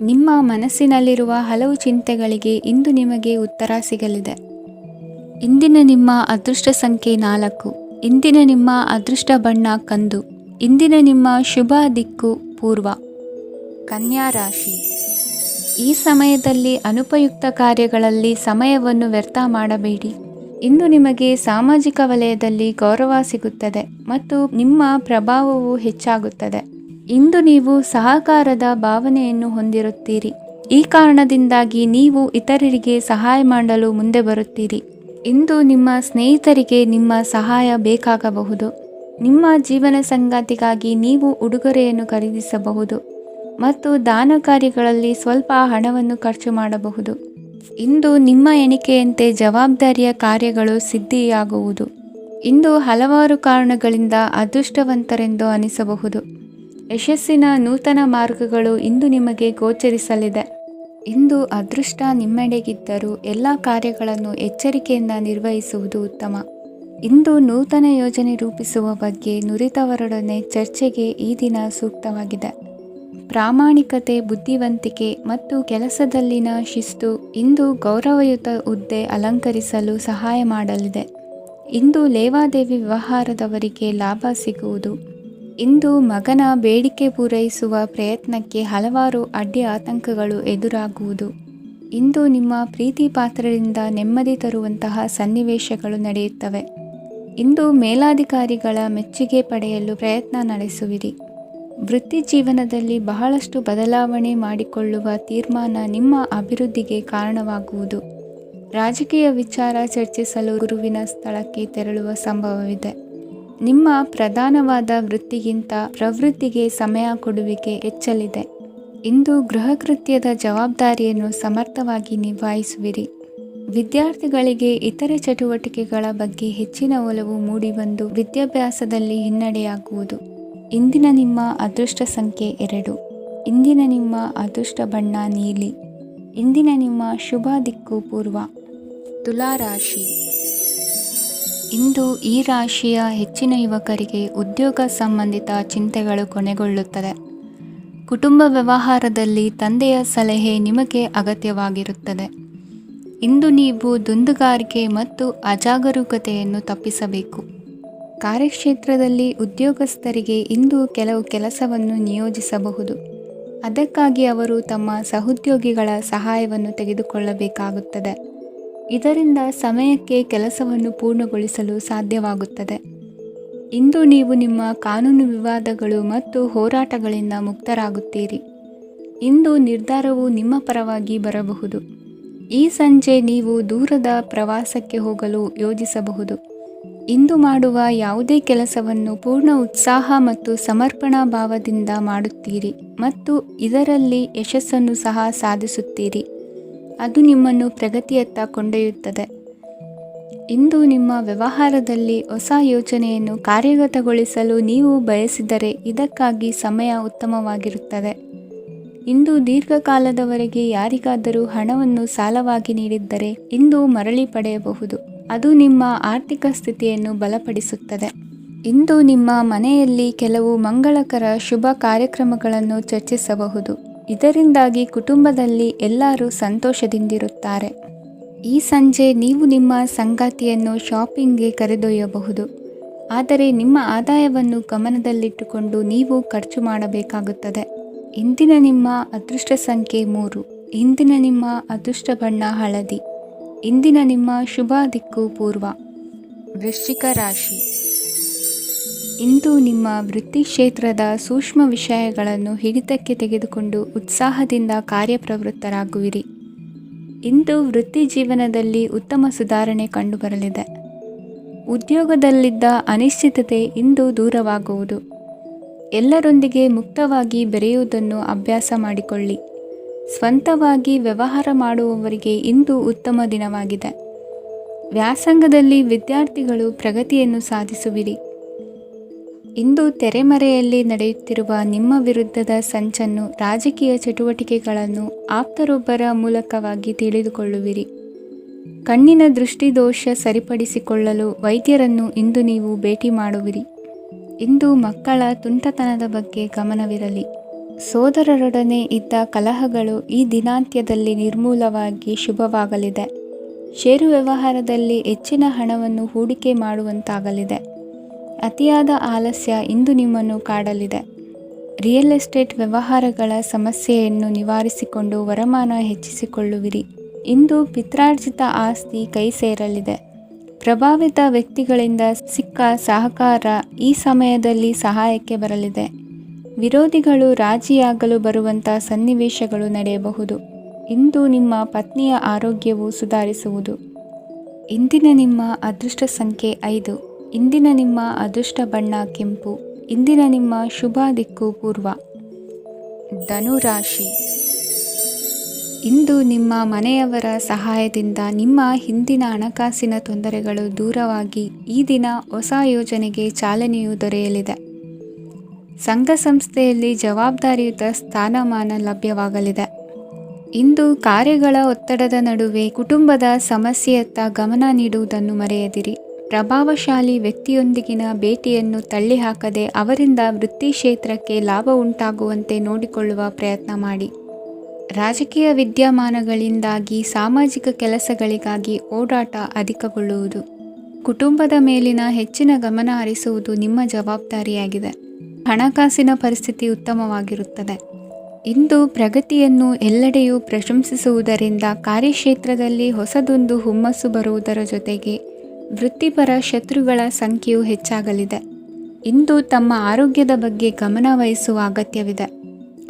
Speaker 1: ನಿಮ್ಮ ಮನಸ್ಸಿನಲ್ಲಿರುವ ಹಲವು ಚಿಂತೆಗಳಿಗೆ ಇಂದು ನಿಮಗೆ ಉತ್ತರ ಸಿಗಲಿದೆ. ಇಂದಿನ ನಿಮ್ಮ ಅದೃಷ್ಟ ಸಂಖ್ಯೆ 4. ಇಂದಿನ ನಿಮ್ಮ ಅದೃಷ್ಟ ಬಣ್ಣ ಕಂದು. ಇಂದಿನ ನಿಮ್ಮ ಶುಭ ದಿಕ್ಕು ಪೂರ್ವ. ಕನ್ಯಾ ರಾಶಿ. ಈ ಸಮಯದಲ್ಲಿ ಅನುಪಯುಕ್ತ ಕಾರ್ಯಗಳಲ್ಲಿ ಸಮಯವನ್ನು ವ್ಯರ್ಥ ಮಾಡಬೇಡಿ. ಇಂದು ನಿಮಗೆ ಸಾಮಾಜಿಕ ವಲಯದಲ್ಲಿ ಗೌರವ ಸಿಗುತ್ತದೆ ಮತ್ತು ನಿಮ್ಮ ಪ್ರಭಾವವು ಹೆಚ್ಚಾಗುತ್ತದೆ. ಇಂದು ನೀವು ಸಹಕಾರದ ಭಾವನೆಯನ್ನು ಹೊಂದಿರುತ್ತೀರಿ. ಈ ಕಾರಣದಿಂದಾಗಿ ನೀವು ಇತರರಿಗೆ ಸಹಾಯ ಮಾಡಲು ಮುಂದೆ ಬರುತ್ತೀರಿ. ಇಂದು ನಿಮ್ಮ ಸ್ನೇಹಿತರಿಗೆ ನಿಮ್ಮ ಸಹಾಯ ಬೇಕಾಗಬಹುದು. ನಿಮ್ಮ ಜೀವನ ಸಂಗಾತಿಗಾಗಿ ನೀವು ಉಡುಗೊರೆಯನ್ನು ಖರೀದಿಸಬಹುದು ಮತ್ತು ದಾನ ಕಾರ್ಯಗಳಲ್ಲಿ ಸ್ವಲ್ಪ ಹಣವನ್ನು ಖರ್ಚು ಮಾಡಬಹುದು. ಇಂದು ನಿಮ್ಮ ಎಣಿಕೆಯಂತೆ ಜವಾಬ್ದಾರಿಯ ಕಾರ್ಯಗಳು ಸಿದ್ಧಿಯಾಗುವುದು. ಇಂದು ಹಲವಾರು ಕಾರಣಗಳಿಂದ ಅದೃಷ್ಟವಂತರೆಂದು ಅನಿಸಬಹುದು. ಯಶಸ್ಸಿನ ನೂತನ ಮಾರ್ಗಗಳು ಇಂದು ನಿಮಗೆ ಗೋಚರಿಸಲಿದೆ. ಇಂದು ಅದೃಷ್ಟ ನಿಮ್ಮೆಡೆಗಿದ್ದರೂ ಎಲ್ಲ ಕಾರ್ಯಗಳನ್ನು ಎಚ್ಚರಿಕೆಯಿಂದ ನಿರ್ವಹಿಸುವುದು ಉತ್ತಮ. ಇಂದು ನೂತನ ಯೋಜನೆ ರೂಪಿಸುವ ಬಗ್ಗೆ ನುರಿತವರೊಡನೆ ಚರ್ಚೆಗೆ ಈ ದಿನ ಸೂಕ್ತವಾಗಿದೆ. ಪ್ರಾಮಾಣಿಕತೆ, ಬುದ್ಧಿವಂತಿಕೆ ಮತ್ತು ಕೆಲಸದಲ್ಲಿನ ಶಿಸ್ತು ಇಂದು ಗೌರವಯುತ ಹುದ್ದೆ ಅಲಂಕರಿಸಲು ಸಹಾಯ ಮಾಡಲಿದೆ. ಇಂದು ಲೇವಾದೇವಿ ವ್ಯವಹಾರದವರಿಗೆ ಲಾಭ ಸಿಗುವುದು. ಇಂದು ಮಗನ ಬೇಡಿಕೆ ಪೂರೈಸುವ ಪ್ರಯತ್ನಕ್ಕೆ ಹಲವಾರು ಅಡ್ಡಿ ಆತಂಕಗಳು ಎದುರಾಗುವುದು. ಇಂದು ನಿಮ್ಮ ಪ್ರೀತಿ ಪಾತ್ರರಿಂದ ನೆಮ್ಮದಿ ತರುವಂತಹ ಸನ್ನಿವೇಶಗಳು ನಡೆಯುತ್ತವೆ. ಇಂದು ಮೇಲಾಧಿಕಾರಿಗಳ ಮೆಚ್ಚುಗೆ ಪಡೆಯಲು ಪ್ರಯತ್ನ ನಡೆಸುವಿರಿ. ವೃತ್ತಿ ಜೀವನದಲ್ಲಿ ಬಹಳಷ್ಟು ಬದಲಾವಣೆ ಮಾಡಿಕೊಳ್ಳುವ ತೀರ್ಮಾನ ನಿಮ್ಮ ಅಭಿವೃದ್ಧಿಗೆ ಕಾರಣವಾಗುವುದು. ರಾಜಕೀಯ ವಿಚಾರ ಚರ್ಚಿಸಲು ಗುರುವಿನ ಸ್ಥಳಕ್ಕೆ ತೆರಳುವ ಸಂಭವವಿದೆ. ನಿಮ್ಮ ಪ್ರಧಾನವಾದ ವೃತ್ತಿಗಿಂತ ಪ್ರವೃತ್ತಿಗೆ ಸಮಯ ಕೊಡುವಿಕೆ ಹೆಚ್ಚಲಿದೆ. ಇಂದು ಗೃಹ ಕೃತ್ಯದ ಜವಾಬ್ದಾರಿಯನ್ನು ಸಮರ್ಥವಾಗಿ ನಿಭಾಯಿಸುವಿರಿ. ವಿದ್ಯಾರ್ಥಿಗಳಿಗೆ ಇತರೆ ಚಟುವಟಿಕೆಗಳ ಬಗ್ಗೆ ಹೆಚ್ಚಿನ ಒಲವು ಮೂಡಿಬಂದು ವಿದ್ಯಾಭ್ಯಾಸದಲ್ಲಿ ಹಿನ್ನಡೆಯಾಗುವುದು. ಇಂದಿನ ನಿಮ್ಮ ಅದೃಷ್ಟ ಸಂಖ್ಯೆ 2. ಇಂದಿನ ನಿಮ್ಮ ಅದೃಷ್ಟ ಬಣ್ಣ ನೀಲಿ. ಇಂದಿನ ನಿಮ್ಮ ಶುಭ ದಿಕ್ಕು ಪೂರ್ವ. ತುಲಾ ರಾಶಿ. ಇಂದು ಈ ರಾಶಿಯ ಹೆಚ್ಚಿನ ಯುವಕರಿಗೆ ಉದ್ಯೋಗ ಸಂಬಂಧಿತ ಚಿಂತೆಗಳು ಕೊನೆಗೊಳ್ಳುತ್ತದೆ. ಕುಟುಂಬ ವ್ಯವಹಾರದಲ್ಲಿ ತಂದೆಯ ಸಲಹೆ ನಿಮಗೆ ಅಗತ್ಯವಾಗಿರುತ್ತದೆ. ಇಂದು ನೀವು ದುಂದುಗಾರಿಕೆ ಮತ್ತು ಅಜಾಗರೂಕತೆಯನ್ನು ತಪ್ಪಿಸಬೇಕು. ಕಾರ್ಯಕ್ಷೇತ್ರದಲ್ಲಿ ಉದ್ಯೋಗಸ್ಥರಿಗೆ ಇಂದು ಕೆಲವು ಕೆಲಸವನ್ನು ನಿಯೋಜಿಸಬಹುದು. ಅದಕ್ಕಾಗಿ ಅವರು ತಮ್ಮ ಸಹೋದ್ಯೋಗಿಗಳ ಸಹಾಯವನ್ನು ತೆಗೆದುಕೊಳ್ಳಬೇಕಾಗುತ್ತದೆ. ಇದರಿಂದ ಸಮಯಕ್ಕೆ ಕೆಲಸವನ್ನು ಪೂರ್ಣಗೊಳಿಸಲು ಸಾಧ್ಯವಾಗುತ್ತದೆ. ಇಂದು ನೀವು ನಿಮ್ಮ ಕಾನೂನು ವಿವಾದಗಳು ಮತ್ತು ಹೋರಾಟಗಳಿಂದ ಮುಕ್ತರಾಗುತ್ತೀರಿ. ಇಂದು ನಿರ್ಧಾರವು ನಿಮ್ಮ ಪರವಾಗಿ ಬರಬಹುದು. ಈ ಸಂಜೆ ನೀವು ದೂರದ ಪ್ರವಾಸಕ್ಕೆ ಹೋಗಲು ಯೋಜಿಸಬಹುದು. ಇಂದು ಮಾಡುವ ಯಾವುದೇ ಕೆಲಸವನ್ನು ಪೂರ್ಣ ಉತ್ಸಾಹ ಮತ್ತು ಸಮರ್ಪಣಾ ಭಾವದಿಂದ ಮಾಡುತ್ತೀರಿ ಮತ್ತು ಇದರಲ್ಲಿ ಯಶಸ್ಸನ್ನು ಸಹ ಸಾಧಿಸುತ್ತೀರಿ. ಅದು ನಿಮ್ಮನ್ನು ಪ್ರಗತಿಯತ್ತ ಕೊಂಡೊಯ್ಯುತ್ತದೆ. ಇಂದು ನಿಮ್ಮ ವ್ಯವಹಾರದಲ್ಲಿ ಹೊಸ ಯೋಜನೆಯನ್ನು ಕಾರ್ಯಗತಗೊಳಿಸಲು ನೀವು ಬಯಸಿದರೆ ಇದಕ್ಕಾಗಿ ಸಮಯ ಉತ್ತಮವಾಗಿರುತ್ತದೆ. ಇಂದು ದೀರ್ಘಕಾಲದವರೆಗೆ ಯಾರಿಗಾದರೂ ಹಣವನ್ನು ಸಾಲವಾಗಿ ನೀಡಿದ್ದರೆ ಇಂದು ಮರಳಿ ಪಡೆಯಬಹುದು. ಅದು ನಿಮ್ಮ ಆರ್ಥಿಕ ಸ್ಥಿತಿಯನ್ನು ಬಲಪಡಿಸುತ್ತದೆ. ಇಂದು ನಿಮ್ಮ ಮನೆಯಲ್ಲಿ ಕೆಲವು ಮಂಗಳಕರ ಶುಭ ಕಾರ್ಯಕ್ರಮಗಳನ್ನು ಚರ್ಚಿಸಬಹುದು. ಇದರಿಂದಾಗಿ ಕುಟುಂಬದಲ್ಲಿ ಎಲ್ಲರೂ ಸಂತೋಷದಿಂದಿರುತ್ತಾರೆ. ಈ ಸಂಜೆ ನೀವು ನಿಮ್ಮ ಸಂಗಾತಿಯನ್ನು ಶಾಪಿಂಗ್ಗೆ ಕರೆದೊಯ್ಯಬಹುದು. ಆದರೆ ನಿಮ್ಮ ಆದಾಯವನ್ನು ಗಮನದಲ್ಲಿಟ್ಟುಕೊಂಡು ನೀವು ಖರ್ಚು ಮಾಡಬೇಕಾಗುತ್ತದೆ. ಇಂದಿನ ನಿಮ್ಮ ಅದೃಷ್ಟ ಸಂಖ್ಯೆ 3. ಇಂದಿನ ನಿಮ್ಮ ಅದೃಷ್ಟ ಬಣ್ಣ ಹಳದಿ. ಇಂದಿನ ನಿಮ್ಮ ಶುಭ ದಿಕ್ಕು ಪೂರ್ವ. ವೃಶ್ಚಿಕ ರಾಶಿ. ಇಂದು ನಿಮ್ಮ ವೃತ್ತಿ ಕ್ಷೇತ್ರದ ಸೂಕ್ಷ್ಮ ವಿಷಯಗಳನ್ನು ಹಿಡಿತಕ್ಕೆ ತೆಗೆದುಕೊಂಡು ಉತ್ಸಾಹದಿಂದ ಕಾರ್ಯಪ್ರವೃತ್ತರಾಗುವಿರಿ. ಇಂದು ವೃತ್ತಿ ಜೀವನದಲ್ಲಿ ಉತ್ತಮ ಸುಧಾರಣೆ ಕಂಡುಬರಲಿದೆ. ಉದ್ಯೋಗದಲ್ಲಿದ್ದ ಅನಿಶ್ಚಿತತೆ ಇಂದು ದೂರವಾಗುವುದು. ಎಲ್ಲರೊಂದಿಗೆ ಮುಕ್ತವಾಗಿ ಬೆರೆಯುವುದನ್ನು ಅಭ್ಯಾಸ ಮಾಡಿಕೊಳ್ಳಿ. ಸ್ವಂತವಾಗಿ ವ್ಯವಹಾರ ಮಾಡುವವರಿಗೆ ಇಂದು ಉತ್ತಮ ದಿನವಾಗಿದೆ. ವ್ಯಾಸಂಗದಲ್ಲಿ ವಿದ್ಯಾರ್ಥಿಗಳು ಪ್ರಗತಿಯನ್ನು ಸಾಧಿಸುವಿರಿ. ಇಂದು ತೆರೆಮರೆಯಲ್ಲಿ ನಡೆಯುತ್ತಿರುವ ನಿಮ್ಮ ವಿರುದ್ಧದ ಸಂಚನ್ನು, ರಾಜಕೀಯ ಚಟುವಟಿಕೆಗಳನ್ನು ಆಪ್ತರೊಬ್ಬರ ಮೂಲಕವಾಗಿ ತಿಳಿದುಕೊಳ್ಳುವಿರಿ. ಕಣ್ಣಿನ ದೃಷ್ಟಿದೋಷ ಸರಿಪಡಿಸಿಕೊಳ್ಳಲು ವೈದ್ಯರನ್ನು ಇಂದು ನೀವು ಭೇಟಿ ಮಾಡುವಿರಿ. ಇಂದು ಮಕ್ಕಳ ತುಂಟತನದ ಬಗ್ಗೆ ಗಮನವಿರಲಿ. ಸೋದರರೊಡನೆ ಇದ್ದ ಕಲಹಗಳು ಈ ದಿನಾಂತ್ಯದಲ್ಲಿ ನಿರ್ಮೂಲವಾಗಿ ಶುಭವಾಗಲಿದೆ. ಷೇರು ವ್ಯವಹಾರದಲ್ಲಿ ಹೆಚ್ಚಿನ ಹಣವನ್ನು ಹೂಡಿಕೆ ಮಾಡುವಂತಾಗಲಿದೆ. ಅತಿಯಾದ ಆಲಸ್ಯ ಇಂದು ನಿಮ್ಮನ್ನು ಕಾಡಲಿದೆ. ರಿಯಲ್ ಎಸ್ಟೇಟ್ ವ್ಯವಹಾರಗಳ ಸಮಸ್ಯೆಯನ್ನು ನಿವಾರಿಸಿಕೊಂಡು ವರಮಾನ ಹೆಚ್ಚಿಸಿಕೊಳ್ಳುವಿರಿ. ಇಂದು ಪಿತ್ರಾರ್ಜಿತ ಆಸ್ತಿ ಕೈ ಸೇರಲಿದೆ. ಪ್ರಭಾವಿತ ವ್ಯಕ್ತಿಗಳಿಂದ ಸಿಕ್ಕ ಸಹಕಾರ ಈ ಸಮಯದಲ್ಲಿ ಸಹಾಯಕ್ಕೆ ಬರಲಿದೆ. ವಿರೋಧಿಗಳು ರಾಜಿಯಾಗಲು ಬರುವಂಥ ಸನ್ನಿವೇಶಗಳು ನಡೆಯಬಹುದು. ಇಂದು ನಿಮ್ಮ ಪತ್ನಿಯ ಆರೋಗ್ಯವು ಸುಧಾರಿಸುವುದು. ಇಂದಿನ ನಿಮ್ಮ ಅದೃಷ್ಟ ಸಂಖ್ಯೆ 5. ಇಂದಿನ ನಿಮ್ಮ ಅದೃಷ್ಟ ಬಣ್ಣ ಕೆಂಪು. ಇಂದಿನ ನಿಮ್ಮ ಶುಭ ದಿಕ್ಕು ಪೂರ್ವ. ಧನುರಾಶಿ. ಇಂದು ನಿಮ್ಮ ಮನೆಯವರ ಸಹಾಯದಿಂದ ನಿಮ್ಮ ಹಿಂದಿನ ಹಣಕಾಸಿನ ತೊಂದರೆಗಳು ದೂರವಾಗಿ ಈ ದಿನ ಹೊಸ ಯೋಜನೆಗೆ ಚಾಲನೆಯು ದೊರೆಯಲಿದೆ. ಸಂಘ ಸಂಸ್ಥೆಯಲ್ಲಿ ಜವಾಬ್ದಾರಿಯುತ ಸ್ಥಾನಮಾನ ಲಭ್ಯವಾಗಲಿದೆ. ಇಂದು ಕಾರ್ಯಗಳ ಒತ್ತಡದ ನಡುವೆ ಕುಟುಂಬದ ಸಮಸ್ಯೆಯತ್ತ ಗಮನ ನೀಡುವುದನ್ನು ಮರೆಯದಿರಿ. ಪ್ರಭಾವಶಾಲಿ ವ್ಯಕ್ತಿಯೊಂದಿಗಿನ ಭೇಟಿಯನ್ನು ತಳ್ಳಿಹಾಕದೆ ಅವರಿಂದ ವೃತ್ತಿ ಕ್ಷೇತ್ರಕ್ಕೆ ಲಾಭ ಉಂಟಾಗುವಂತೆ ನೋಡಿಕೊಳ್ಳುವ ಪ್ರಯತ್ನ ಮಾಡಿ. ರಾಜಕೀಯ ವಿದ್ಯಮಾನಗಳಿಂದಾಗಿ ಸಾಮಾಜಿಕ ಕೆಲಸಗಳಿಗಾಗಿ ಓಡಾಟ ಅಧಿಕಗೊಳ್ಳುವುದು. ಕುಟುಂಬದ ಮೇಲಿನ ಹೆಚ್ಚಿನ ಗಮನ ಹರಿಸುವುದು ನಿಮ್ಮ ಜವಾಬ್ದಾರಿಯಾಗಿದೆ. ಹಣಕಾಸಿನ ಪರಿಸ್ಥಿತಿ ಉತ್ತಮವಾಗಿರುತ್ತದೆ. ಇಂದು ಪ್ರಗತಿಯನ್ನು ಎಲ್ಲೆಡೆಯೂ ಪ್ರಶಂಸಿಸುವುದರಿಂದ ಕಾರ್ಯಕ್ಷೇತ್ರದಲ್ಲಿ ಹೊಸದೊಂದು ಹುಮ್ಮಸ್ಸು ಬರುವುದರ ಜೊತೆಗೆ ವೃತ್ತಿಪರ ಶತ್ರುಗಳ ಸಂಖ್ಯೆಯು ಹೆಚ್ಚಾಗಲಿದೆ. ಇಂದು ತಮ್ಮ ಆರೋಗ್ಯದ ಬಗ್ಗೆ ಗಮನ ವಹಿಸುವ ಅಗತ್ಯವಿದೆ.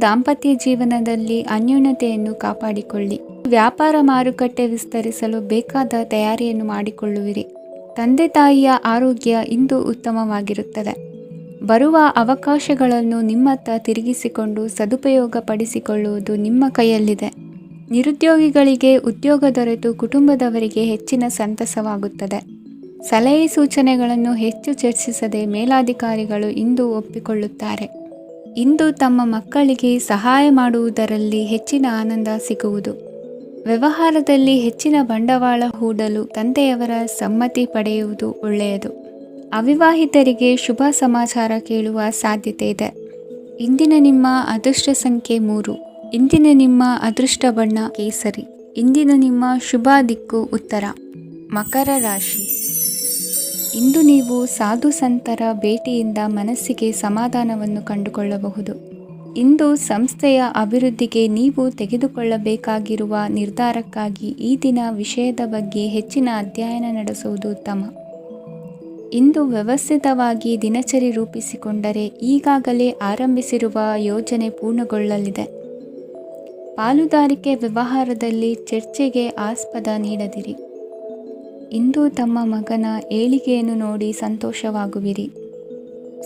Speaker 1: ದಾಂಪತ್ಯ ಜೀವನದಲ್ಲಿ ಅನ್ಯೋನ್ಯತೆಯನ್ನು ಕಾಪಾಡಿಕೊಳ್ಳಿ. ವ್ಯಾಪಾರ ಮಾರುಕಟ್ಟೆ ವಿಸ್ತರಿಸಲು ಬೇಕಾದ ತಯಾರಿಯನ್ನು ಮಾಡಿಕೊಳ್ಳುವಿರಿ. ತಂದೆ ತಾಯಿಯ ಆರೋಗ್ಯ ಇಂದು ಉತ್ತಮವಾಗಿರುತ್ತದೆ. ಬರುವ ಅವಕಾಶಗಳನ್ನು ನಿಮ್ಮತ್ತ ತಿರುಗಿಸಿಕೊಂಡು ಸದುಪಯೋಗಪಡಿಸಿಕೊಳ್ಳುವುದು ನಿಮ್ಮ ಕೈಯಲ್ಲಿದೆ. ನಿರುದ್ಯೋಗಿಗಳಿಗೆ ಉದ್ಯೋಗ ದೊರೆತು ಕುಟುಂಬದವರಿಗೆ ಹೆಚ್ಚಿನ ಸಂತಸವಾಗುತ್ತದೆ. ಸಲಹೆ ಸೂಚನೆಗಳನ್ನು ಹೆಚ್ಚು ಚರ್ಚಿಸದೆ ಮೇಲಾಧಿಕಾರಿಗಳು ಇಂದು ಒಪ್ಪಿಕೊಳ್ಳುತ್ತಾರೆ. ಇಂದು ತಮ್ಮ ಮಕ್ಕಳಿಗೆ ಸಹಾಯ ಮಾಡುವುದರಲ್ಲಿ ಹೆಚ್ಚಿನ ಆನಂದ ಸಿಗುವುದು. ವ್ಯವಹಾರದಲ್ಲಿ ಹೆಚ್ಚಿನ ಬಂಡವಾಳ ಹೂಡಲು ತಂದೆಯವರ ಸಮ್ಮತಿ ಪಡೆಯುವುದು ಒಳ್ಳೆಯದು. ಅವಿವಾಹಿತರಿಗೆ ಶುಭ ಸಮಾಚಾರ ಕೇಳುವ ಸಾಧ್ಯತೆ ಇದೆ. ಇಂದಿನ ನಿಮ್ಮ ಅದೃಷ್ಟ ಸಂಖ್ಯೆ 3. ಇಂದಿನ ನಿಮ್ಮ ಅದೃಷ್ಟ ಬಣ್ಣ ಕೇಸರಿ. ಇಂದಿನ ನಿಮ್ಮ ಶುಭ ದಿಕ್ಕು ಉತ್ತರ. ಮಕರ ರಾಶಿ. ಇಂದು ನೀವು ಸಾಧು ಸಂತರ ಭೇಟಿಯಿಂದ ಮನಸ್ಸಿಗೆ ಸಮಾಧಾನವನ್ನು ಕಂಡುಕೊಳ್ಳಬಹುದು. ಇಂದು ಸಂಸ್ಥೆಯ ಅಭಿವೃದ್ಧಿಗೆ ನೀವು ತೆಗೆದುಕೊಳ್ಳಬೇಕಾಗಿರುವ ನಿರ್ಧಾರಕ್ಕಾಗಿ ಈ ದಿನ ವಿಷಯದ ಬಗ್ಗೆ ಹೆಚ್ಚಿನ ಅಧ್ಯಯನ ನಡೆಸುವುದು ಉತ್ತಮ. ಇಂದು ವ್ಯವಸ್ಥಿತವಾಗಿ ದಿನಚರಿ ರೂಪಿಸಿಕೊಂಡರೆ ಈಗಾಗಲೇ ಆರಂಭಿಸಿರುವ ಯೋಜನೆ ಪೂರ್ಣಗೊಳ್ಳಲಿದೆ. ಪಾಲುದಾರಿಕೆ ವ್ಯವಹಾರದಲ್ಲಿ ಚರ್ಚೆಗೆ ಆಸ್ಪದ ನೀಡದಿರಿ. ಇಂದು ತಮ್ಮ ಮಗನ ಏಳಿಗೆಯನ್ನು ನೋಡಿ ಸಂತೋಷವಾಗುವಿರಿ.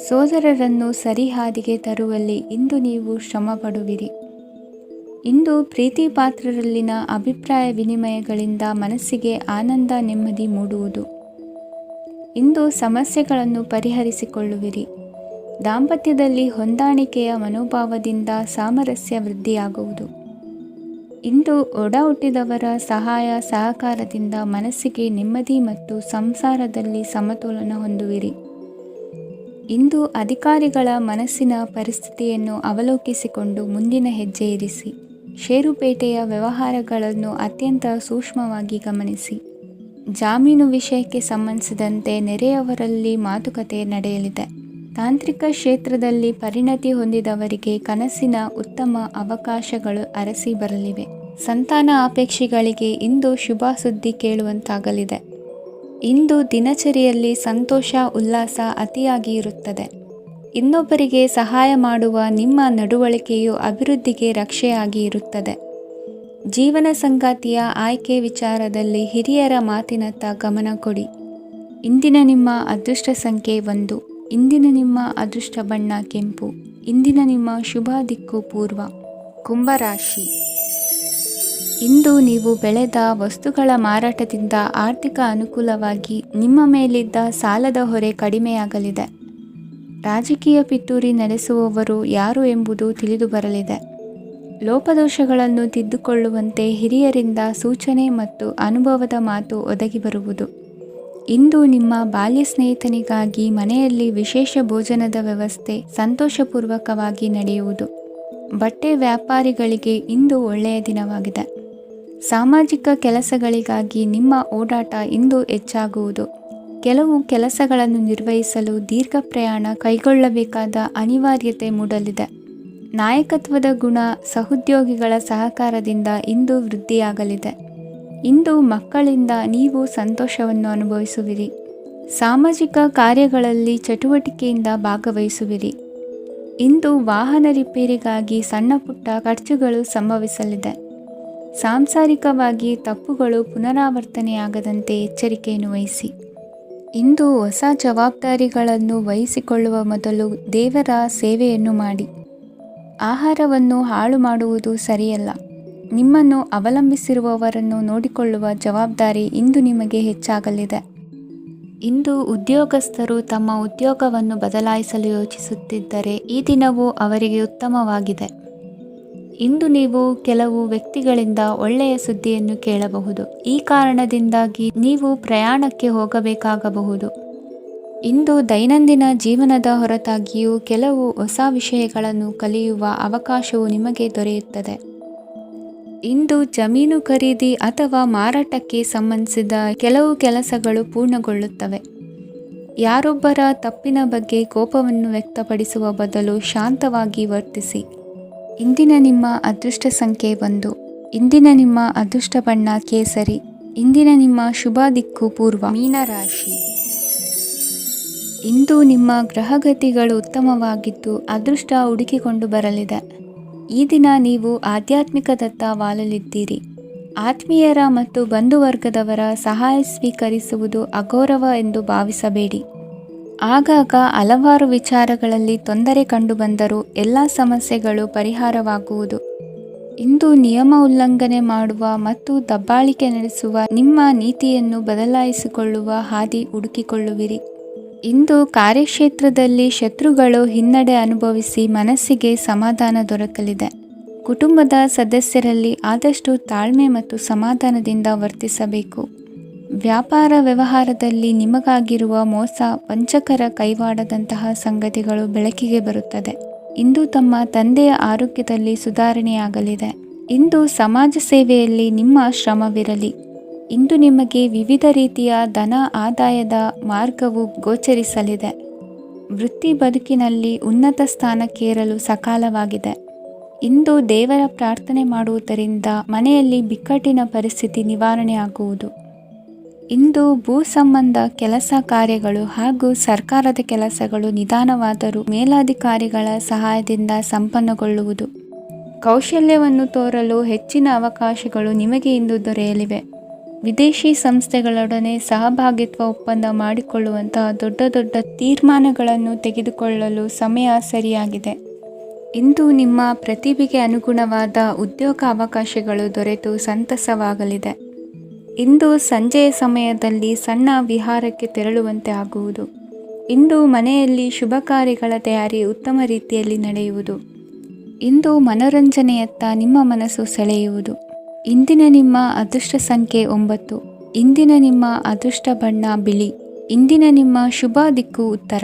Speaker 1: ಸೋದರರನ್ನು ಸರಿಹಾದಿಗೆ ತರುವಲ್ಲಿ ಇಂದು ನೀವು ಶ್ರಮಪಡುವಿರಿ. ಇಂದು ಪ್ರೀತಿ ಪಾತ್ರರಲ್ಲಿನ ಅಭಿಪ್ರಾಯ ವಿನಿಮಯಗಳಿಂದ ಮನಸ್ಸಿಗೆ ಆನಂದ ನೆಮ್ಮದಿ ಮೂಡುವುದು. ಇಂದು ಸಮಸ್ಯೆಗಳನ್ನು ಪರಿಹರಿಸಿಕೊಳ್ಳುವಿರಿ. ದಾಂಪತ್ಯದಲ್ಲಿ ಹೊಂದಾಣಿಕೆಯ ಮನೋಭಾವದಿಂದ ಸಾಮರಸ್ಯ ವೃದ್ಧಿಯಾಗುವುದು. ಇಂದು ಒಡ ಹುಟ್ಟಿದವರ ಸಹಾಯ ಸಹಕಾರದಿಂದ ಮನಸ್ಸಿಗೆ ನೆಮ್ಮದಿ ಮತ್ತು ಸಂಸಾರದಲ್ಲಿ ಸಮತೋಲನ ಹೊಂದುವಿರಿ. ಇಂದು ಅಧಿಕಾರಿಗಳ ಮನಸ್ಸಿನ ಪರಿಸ್ಥಿತಿಯನ್ನು ಅವಲೋಕಿಸಿಕೊಂಡು ಮುಂದಿನ ಹೆಜ್ಜೆ ಇರಿಸಿ. ಷೇರುಪೇಟೆಯ ವ್ಯವಹಾರಗಳನ್ನು ಅತ್ಯಂತ ಸೂಕ್ಷ್ಮವಾಗಿ ಗಮನಿಸಿ. ಜಾಮೀನು ವಿಷಯಕ್ಕೆ ಸಂಬಂಧಿಸಿದಂತೆ ನೆರೆಯವರಲ್ಲಿ ಮಾತುಕತೆ ನಡೆಯಲಿದೆ. ತಾಂತ್ರಿಕ ಕ್ಷೇತ್ರದಲ್ಲಿ ಪರಿಣತಿ ಹೊಂದಿದವರಿಗೆ ಕನಸಿನ ಉತ್ತಮ ಅವಕಾಶಗಳು ಅರಸಿ ಬರಲಿವೆ. ಸಂತಾನ ಅಪೇಕ್ಷಿಗಳಿಗೆ ಇಂದು ಶುಭ ಸುದ್ದಿ ಕೇಳುವಂತಾಗಲಿದೆ. ಇಂದು ದಿನಚರಿಯಲ್ಲಿ ಸಂತೋಷ ಉಲ್ಲಾಸ ಅತಿಯಾಗಿ ಇರುತ್ತದೆ. ಇನ್ನೊಬ್ಬರಿಗೆ ಸಹಾಯ ಮಾಡುವ ನಿಮ್ಮ ನಡವಳಿಕೆಯು ಅಭಿವೃದ್ಧಿಗೆ ರಕ್ಷೆಯಾಗಿ ಇರುತ್ತದೆ. ಜೀವನ ಸಂಗಾತಿಯ ಆಯ್ಕೆ ವಿಚಾರದಲ್ಲಿ ಹಿರಿಯರ ಮಾತಿನತ್ತ ಗಮನ ಕೊಡಿ. ಇಂದಿನ ನಿಮ್ಮ ಅದೃಷ್ಟ ಸಂಖ್ಯೆ 1. ಇಂದಿನ ನಿಮ್ಮ ಅದೃಷ್ಟ ಬಣ್ಣ ಕೆಂಪು. ಇಂದಿನ ನಿಮ್ಮ ಶುಭ ದಿಕ್ಕು ಪೂರ್ವ. ಕುಂಭರಾಶಿ. ಇಂದು ನೀವು ಬೆಳೆದ ವಸ್ತುಗಳ ಮಾರಾಟದಿಂದ ಆರ್ಥಿಕ ಅನುಕೂಲವಾಗಿ ನಿಮ್ಮ ಮೇಲಿದ್ದ ಸಾಲದ ಹೊರೆ ಕಡಿಮೆಯಾಗಲಿದೆ. ರಾಜಕೀಯ ಪಿತೂರಿ ನಡೆಸುವವರು ಯಾರು ಎಂಬುದು ತಿಳಿದು ಬರಲಿದೆ. ಲೋಪದೋಷಗಳನ್ನು ತಿದ್ದುಕೊಳ್ಳುವಂತೆ ಹಿರಿಯರಿಂದ ಸೂಚನೆ ಮತ್ತು ಅನುಭವದ ಮಾತು ಒದಗಿ ಬರುವುದು. ಇಂದು ನಿಮ್ಮ ಬಾಲ್ಯ ಸ್ನೇಹಿತನಿಗಾಗಿ ಮನೆಯಲ್ಲಿ ವಿಶೇಷ ಭೋಜನದ ವ್ಯವಸ್ಥೆ ಸಂತೋಷಪೂರ್ವಕವಾಗಿ ನಡೆಯುವುದು. ಬಟ್ಟೆ ವ್ಯಾಪಾರಿಗಳಿಗೆ ಇಂದು ಒಳ್ಳೆಯ ದಿನವಾಗಿದೆ. ಸಾಮಾಜಿಕ ಕೆಲಸಗಳಿಗಾಗಿ ನಿಮ್ಮ ಓಡಾಟ ಇಂದು ಹೆಚ್ಚಾಗುವುದು. ಕೆಲವು ಕೆಲಸಗಳನ್ನು ನಿರ್ವಹಿಸಲು ದೀರ್ಘ ಪ್ರಯಾಣ ಕೈಗೊಳ್ಳಬೇಕಾದ ಅನಿವಾರ್ಯತೆ ಮೂಡಲಿದೆ. ನಾಯಕತ್ವದ ಗುಣ ಸಹೋದ್ಯೋಗಿಗಳ ಸಹಕಾರದಿಂದ ಇಂದು ವೃದ್ಧಿಯಾಗಲಿದೆ. ಇಂದು ಮಕ್ಕಳಿಂದ ನೀವು ಸಂತೋಷವನ್ನು ಅನುಭವಿಸುವಿರಿ. ಸಾಮಾಜಿಕ ಕಾರ್ಯಗಳಲ್ಲಿ ಚಟುವಟಿಕೆಯಿಂದ ಭಾಗವಹಿಸುವಿರಿ. ಇಂದು ವಾಹನ ರಿಪೇರಿಗಾಗಿ ಸಣ್ಣ ಪುಟ್ಟ ಖರ್ಚುಗಳು ಸಂಭವಿಸಲಿದೆ. ಸಾಂಸಾರಿಕವಾಗಿ ತಪ್ಪುಗಳು ಪುನರಾವರ್ತನೆಯಾಗದಂತೆ ಎಚ್ಚರಿಕೆಯನ್ನು ವಹಿಸಿ. ಇಂದು ಹೊಸ ಜವಾಬ್ದಾರಿಗಳನ್ನು ವಹಿಸಿಕೊಳ್ಳುವ ಮೊದಲು ದೇವರ ಸೇವೆಯನ್ನು ಮಾಡಿ. ಆಹಾರವನ್ನು ಹಾಳು ಮಾಡುವುದು ಸರಿಯಲ್ಲ. ನಿಮ್ಮನ್ನು ಅವಲಂಬಿಸಿರುವವರನ್ನು ನೋಡಿಕೊಳ್ಳುವ ಜವಾಬ್ದಾರಿ ಇಂದು ನಿಮಗೆ ಹೆಚ್ಚಾಗಲಿದೆ. ಇಂದು ಉದ್ಯೋಗಸ್ಥರು ತಮ್ಮ ಉದ್ಯೋಗವನ್ನು ಬದಲಾಯಿಸಲು ಯೋಚಿಸುತ್ತಿದ್ದರೆ ಈ ದಿನವು ಅವರಿಗೆ ಉತ್ತಮವಾಗಿದೆ. ಇಂದು ನೀವು ಕೆಲವು ವ್ಯಕ್ತಿಗಳಿಂದ ಒಳ್ಳೆಯ ಸುದ್ದಿಯನ್ನು ಕೇಳಬಹುದು. ಈ ಕಾರಣದಿಂದಾಗಿ ನೀವು ಪ್ರಯಾಣಕ್ಕೆ ಹೋಗಬೇಕಾಗಬಹುದು. ಇಂದು ದೈನಂದಿನ ಜೀವನದ ಹೊರತಾಗಿಯೂ ಕೆಲವು ಹೊಸ ವಿಷಯಗಳನ್ನು ಕಲಿಯುವ ಅವಕಾಶವು ನಿಮಗೆ ದೊರೆಯುತ್ತದೆ. ಇಂದು ಜಮೀನು ಖರೀದಿ ಅಥವಾ ಮಾರಾಟಕ್ಕೆ ಸಂಬಂಧಿಸಿದ ಕೆಲವು ಕೆಲಸಗಳು ಪೂರ್ಣಗೊಳ್ಳುತ್ತವೆ. ಯಾರೊಬ್ಬರ ತಪ್ಪಿನ ಬಗ್ಗೆ ಕೋಪವನ್ನು ವ್ಯಕ್ತಪಡಿಸುವ ಬದಲು ಶಾಂತವಾಗಿ ವರ್ತಿಸಿ. ಇಂದಿನ ನಿಮ್ಮ ಅದೃಷ್ಟ ಸಂಖ್ಯೆ 1. ಇಂದಿನ ನಿಮ್ಮ ಅದೃಷ್ಟ ಬಣ್ಣ ಕೇಸರಿ. ಇಂದಿನ ನಿಮ್ಮ ಶುಭ ದಿಕ್ಕು ಪೂರ್ವ. ಮೀನರಾಶಿ. ಇಂದು ನಿಮ್ಮ ಗ್ರಹಗತಿಗಳು ಉತ್ತಮವಾಗಿದ್ದು ಅದೃಷ್ಟ ಹುಡುಕಿಕೊಂಡು ಬರಲಿದೆ. ಈ ದಿನ ನೀವು ಆಧ್ಯಾತ್ಮಿಕದತ್ತ ವಾಲಲಿದ್ದೀರಿ. ಆತ್ಮೀಯರ ಮತ್ತು ಬಂಧುವರ್ಗದವರ ಸಹಾಯ ಸ್ವೀಕರಿಸುವುದು ಅಗೌರವ ಎಂದು ಭಾವಿಸಬೇಡಿ. ಆಗಾಗ ಹಲವಾರು ವಿಚಾರಗಳಲ್ಲಿ ತೊಂದರೆ ಕಂಡುಬಂದರೂ ಎಲ್ಲ ಸಮಸ್ಯೆಗಳು ಪರಿಹಾರವಾಗುವುದು. ಇಂದು ನಿಯಮ ಉಲ್ಲಂಘನೆ ಮಾಡುವ ಮತ್ತು ದಬ್ಬಾಳಿಕೆ ನಡೆಸುವ ನಿಮ್ಮ ನೀತಿಯನ್ನು ಬದಲಾಯಿಸಿಕೊಳ್ಳುವ ಹಾದಿ ಹುಡುಕಿಕೊಳ್ಳುವಿರಿ. ಇಂದು ಕಾರ್ಯಕ್ಷೇತ್ರದಲ್ಲಿ ಶತ್ರುಗಳು ಹಿನ್ನಡೆ ಅನುಭವಿಸಿ ಮನಸ್ಸಿಗೆ ಸಮಾಧಾನ ದೊರಕಲಿದೆ. ಕುಟುಂಬದ ಸದಸ್ಯರಲ್ಲಿ ಆದಷ್ಟು ತಾಳ್ಮೆ ಮತ್ತು ಸಮಾಧಾನದಿಂದ ವರ್ತಿಸಬೇಕು. ವ್ಯಾಪಾರ ವ್ಯವಹಾರದಲ್ಲಿ ನಿಮಗಾಗಿರುವ ಮೋಸ, ವಂಚಕರ ಕೈವಾಡದಂತಹ ಸಂಗತಿಗಳು ಬೆಳಕಿಗೆ ಬರುತ್ತದೆ. ಇಂದು ತಮ್ಮ ತಂದೆಯ ಆರೋಗ್ಯದಲ್ಲಿ ಸುಧಾರಣೆಯಾಗಲಿದೆ. ಇಂದು ಸಮಾಜ ಸೇವೆಯಲ್ಲಿ ನಿಮ್ಮ ಶ್ರಮವಿರಲಿ. ಇಂದು ನಿಮಗೆ ವಿವಿಧ ರೀತಿಯ ಧನ ಆದಾಯದ ಮಾರ್ಗವು ಗೋಚರಿಸಲಿದೆ. ವೃತ್ತಿ ಬದುಕಿನಲ್ಲಿ ಉನ್ನತ ಸ್ಥಾನಕ್ಕೇರಲು ಸಕಾಲವಾಗಿದೆ. ಇಂದು ದೇವರ ಪ್ರಾರ್ಥನೆ ಮಾಡುವುದರಿಂದ ಮನೆಯಲ್ಲಿ ಬಿಕ್ಕಟ್ಟಿನ ಪರಿಸ್ಥಿತಿ ನಿವಾರಣೆಯಾಗುವುದು. ಇಂದು ಭೂ ಸಂಬಂಧ ಕೆಲಸ ಕಾರ್ಯಗಳು ಹಾಗೂ ಸರ್ಕಾರದ ಕೆಲಸಗಳು ನಿಧಾನವಾದರೂ ಮೇಲಾಧಿಕಾರಿಗಳ ಸಹಾಯದಿಂದ ಸಂಪನ್ನಗೊಳ್ಳುವುದು. ಕೌಶಲ್ಯವನ್ನು ತೋರಲು ಹೆಚ್ಚಿನ ಅವಕಾಶಗಳು ನಿಮಗೆ ಇಂದು ದೊರೆಯಲಿವೆ. ವಿದೇಶಿ ಸಂಸ್ಥೆಗಳೊಡನೆ ಸಹಭಾಗಿತ್ವ ಒಪ್ಪಂದ ಮಾಡಿಕೊಳ್ಳುವಂತಹ ದೊಡ್ಡ ದೊಡ್ಡ ತೀರ್ಮಾನಗಳನ್ನು ತೆಗೆದುಕೊಳ್ಳಲು ಸಮಯ ಸರಿಯಾಗಿದೆ. ಇಂದು ನಿಮ್ಮ ಪ್ರತಿಭೆಗೆ ಅನುಗುಣವಾದ ಉದ್ಯೋಗ ಅವಕಾಶಗಳು ದೊರೆತು ಸಂತಸವಾಗಲಿದೆ. ಇಂದು ಸಂಜೆಯ ಸಮಯದಲ್ಲಿ ಸಣ್ಣ ವಿಹಾರಕ್ಕೆ ತೆರಳುವಂತೆ ಆಗುವುದು. ಇಂದು ಮನೆಯಲ್ಲಿ ಶುಭ ಕಾರ್ಯಗಳ ತಯಾರಿ ಉತ್ತಮ ರೀತಿಯಲ್ಲಿ ನಡೆಯುವುದು. ಇಂದು ಮನೋರಂಜನೆಯತ್ತ ನಿಮ್ಮ ಮನಸ್ಸು ಸೆಳೆಯುವುದು. ಇಂದಿನ ನಿಮ್ಮ ಅದೃಷ್ಟ ಸಂಖ್ಯೆ 9. ಇಂದಿನ ನಿಮ್ಮ ಅದೃಷ್ಟ ಬಣ್ಣ ಬಿಳಿ. ಇಂದಿನ ನಿಮ್ಮ ಶುಭ ದಿಕ್ಕು ಉತ್ತರ.